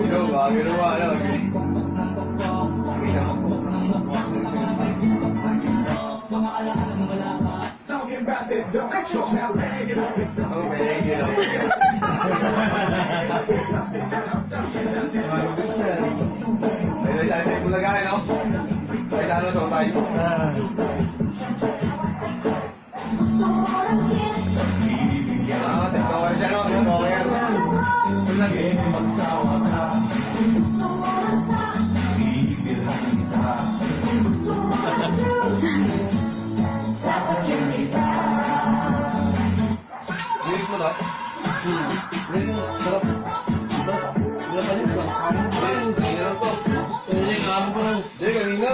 Ikaw ba? Ginawa na. Ang pwede lang. May tayo sa Bulaga, no? May talo to tayo. Tiktoker siya, no? Tiktoker. Lagi magsawa ka. Sasakyan kita. Linis mo to? Linis mo. Sarap. Wala pa rin ba? Kanina lang to. Kanina yung amo ko lang. Hindi, kanina.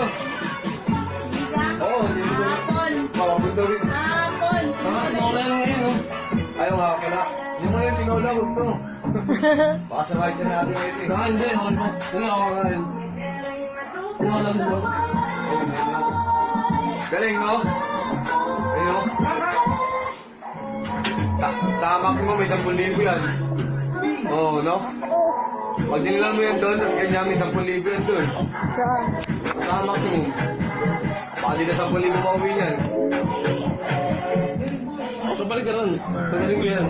Oo, hindi mo to. Hapon. Oo, punta rin. Hapon. Tinola lang ngayon, no? Ayaw nga pala. Yung ngayon, tinola, huwag to. Baka sa right na natin ngayon. Saka hindi, naman po. Ano ako ngayon? Tinola lang po. Galing, no? Ayun, no? Sa maximum may 10,000 yan. Oo, no? Pag dinilang mo yan doon, tapos kanya may 10,000 yan doon. Saan? Sa maximum. Baka di na 10,000 mauwi yan. Pabalik ka ron. Pagaling mo yan.